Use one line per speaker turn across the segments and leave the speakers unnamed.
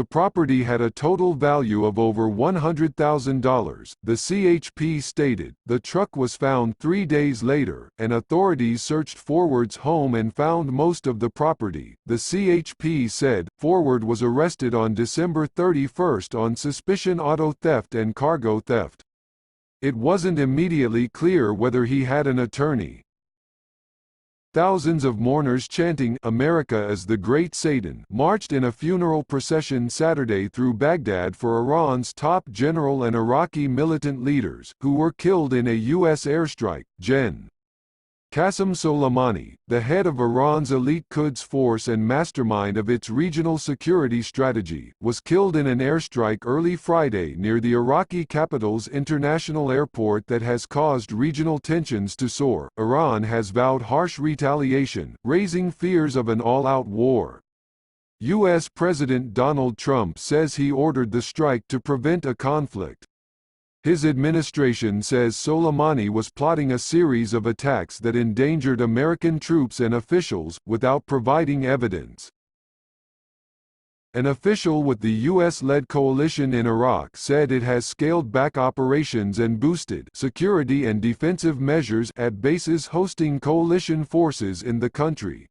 The property had a total value of over $100,000, the CHP stated. The truck was found 3 days later, and authorities searched Forward's home and found most of the property. The CHP said Forward was arrested on December 31 on suspicion auto theft and cargo theft. It wasn't immediately clear whether he had an attorney. Thousands of mourners chanting "America is the Great Satan" marched in a funeral procession Saturday through Baghdad for Iran's top general and Iraqi militant leaders, who were killed in a U.S. airstrike.Gen. Qassem Soleimani, the head of Iran's elite Quds force and mastermind of its regional security strategy, was killed in an airstrike early Friday near the Iraqi capital's international airport that has caused regional tensions to soar. Iran has vowed harsh retaliation, raising fears of an all-out war. U.S. President Donald Trump says he ordered the strike to prevent a conflict. His administration says Soleimani was plotting a series of attacks that endangered American troops and officials, without providing evidence. An official with the U.S.-led coalition in Iraq said it has scaled back operations and boosted security and defensive measures at bases hosting coalition forces in the country.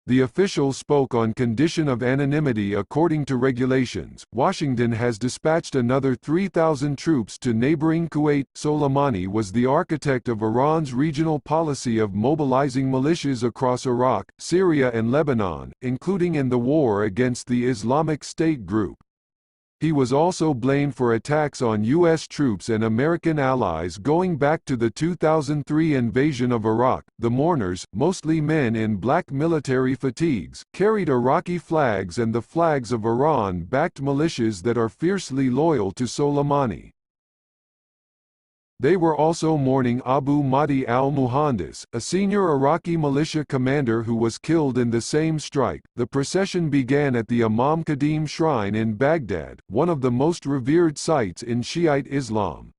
The official spoke on condition of anonymity. According to regulations, Washington has dispatched another 3,000 troops to neighboring Kuwait. Soleimani was the architect of Iran's regional policy of mobilizing militias across Iraq, Syria and Lebanon, including in the war against the Islamic State group. He was also blamed for attacks on U.S. troops and American allies going back to the 2003 invasion of Iraq. The mourners, mostly men in black military fatigues, carried Iraqi flags and the flags of Iran-backed militias that are fiercely loyal to Soleimani. They were also mourning Abu Mahdi al-Muhandis, a senior Iraqi militia commander who was killed in the same strike. The procession began at the Imam Qadim shrine in Baghdad, one of the most revered sites in Shiite Islam.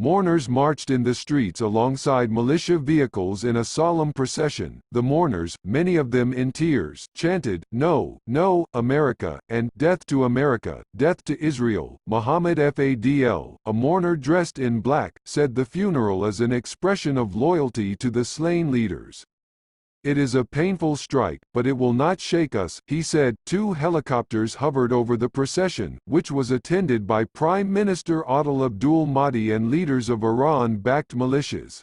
Mourners marched in the streets alongside militia vehicles in a solemn procession. The mourners, many of them in tears, chanted, "No, no, America," and "Death to America, death to Israel." Muhammad Fadl, a mourner dressed in black, said the funeral is an expression of loyalty to the slain leaders. "It is a painful strike, but it will not shake us," he said. 2 helicopters hovered over the procession, which was attended by Prime Minister Adel Abdul Mahdi and leaders of Iran-backed militias.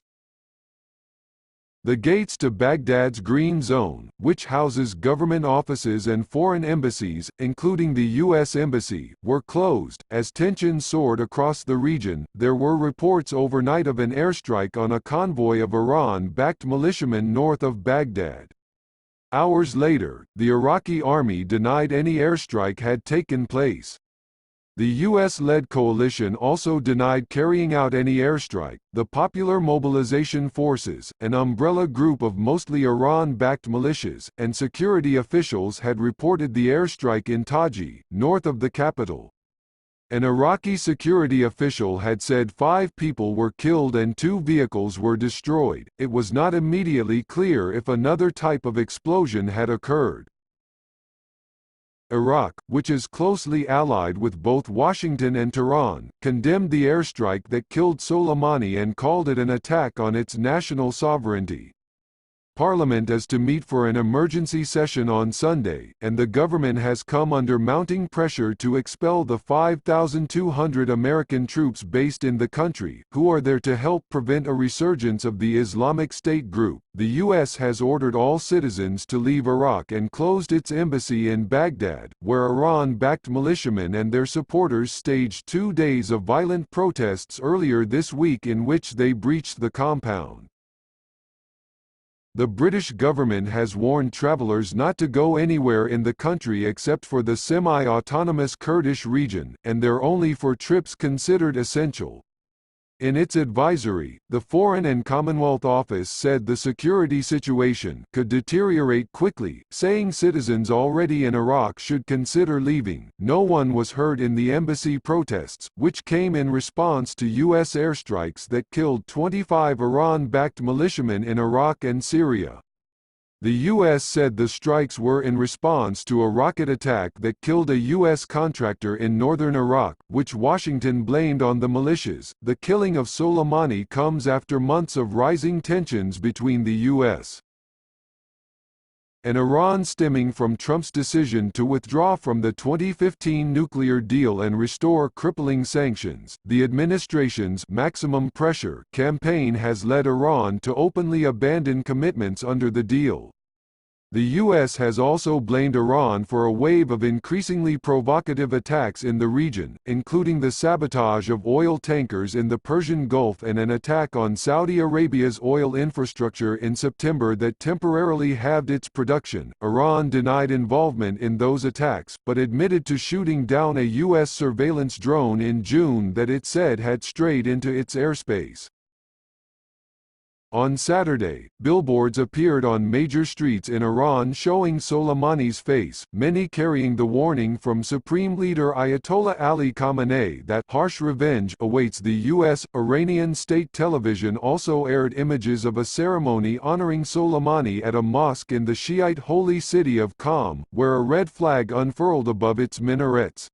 The gates to Baghdad's Green Zone, which houses government offices and foreign embassies, including the U.S. Embassy, were closed. As tensions soared across the region, there were reports overnight of an airstrike on a convoy of Iran-backed militiamen north of Baghdad. Hours later, the Iraqi army denied any airstrike had taken place. The U.S.-led coalition also denied carrying out any airstrike. The Popular Mobilization Forces, an umbrella group of mostly Iran-backed militias, and security officials had reported the airstrike in Taji, north of the capital. An Iraqi security official had said 5 people were killed and 2 vehicles were destroyed. It was not immediately clear if another type of explosion had occurred. Iraq, which is closely allied with both Washington and Tehran, condemned the airstrike that killed Soleimani and called it an attack on its national sovereignty. Parliament is to meet for an emergency session on Sunday, and the government has come under mounting pressure to expel the 5,200 American troops based in the country, who are there to help prevent a resurgence of the Islamic State group. The U.S. has ordered all citizens to leave Iraq and closed its embassy in Baghdad, where Iran-backed militiamen and their supporters staged 2 days of violent protests earlier this week in which they breached the compound. The British government has warned travelers not to go anywhere in the country except for the semi-autonomous Kurdish region, and they're only for trips considered essential. In its advisory, the Foreign and Commonwealth Office said the security situation could deteriorate quickly, saying citizens already in Iraq should consider leaving. No one was hurt in the embassy protests, which came in response to U.S. airstrikes that killed 25 Iran-backed militiamen in Iraq and Syria. The U.S. said the strikes were in response to a rocket attack that killed a U.S. contractor in northern Iraq, which Washington blamed on the militias. The killing of Soleimani comes after months of rising tensions between the U.S. and Iran stemming from Trump's decision to withdraw from the 2015 nuclear deal and restore crippling sanctions. The administration's maximum pressure campaign has led Iran to openly abandon commitments under the deal. The U.S. has also blamed Iran for a wave of increasingly provocative attacks in the region, including the sabotage of oil tankers in the Persian Gulf and an attack on Saudi Arabia's oil infrastructure in September that temporarily halved its production. Iran denied involvement in those attacks, but admitted to shooting down a U.S. surveillance drone in June that it said had strayed into its airspace. On Saturday, billboards appeared on major streets in Iran showing Soleimani's face, many carrying the warning from Supreme Leader Ayatollah Ali Khamenei that harsh revenge awaits. The U.S. Iranian state television also aired images of a ceremony honoring Soleimani at a mosque in the Shiite holy city of Qom, where a red flag unfurled above its minarets.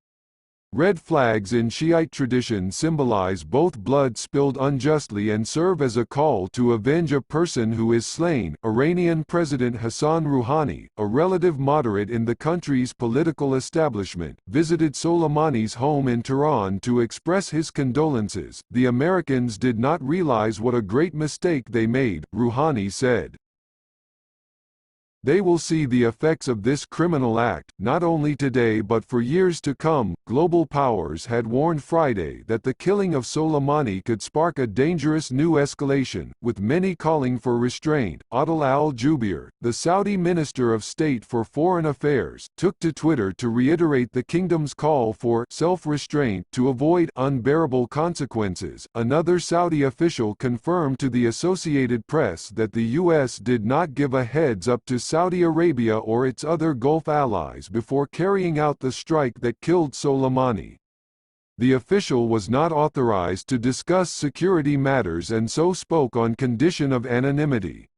Red flags in Shiite tradition symbolize both blood spilled unjustly and serve as a call to avenge a person who is slain. Iranian President Hassan Rouhani, a relative moderate in the country's political establishment, visited Soleimani's home in Tehran to express his condolences. The Americans did not realize what a great mistake they made, Rouhani said. They will see the effects of this criminal act, not only today but for years to come. Global powers had warned Friday that the killing of Soleimani could spark a dangerous new escalation, with many calling for restraint. Adel al-Jubeir, the Saudi Minister of State for Foreign Affairs, took to Twitter to reiterate the kingdom's call for self-restraint to avoid unbearable consequences. Another Saudi official confirmed to the Associated Press that the U.S. did not give a heads-up to Saudi Arabia or its other Gulf allies before carrying out the strike that killed Soleimani. The official was not authorized to discuss security matters and so spoke on condition of anonymity.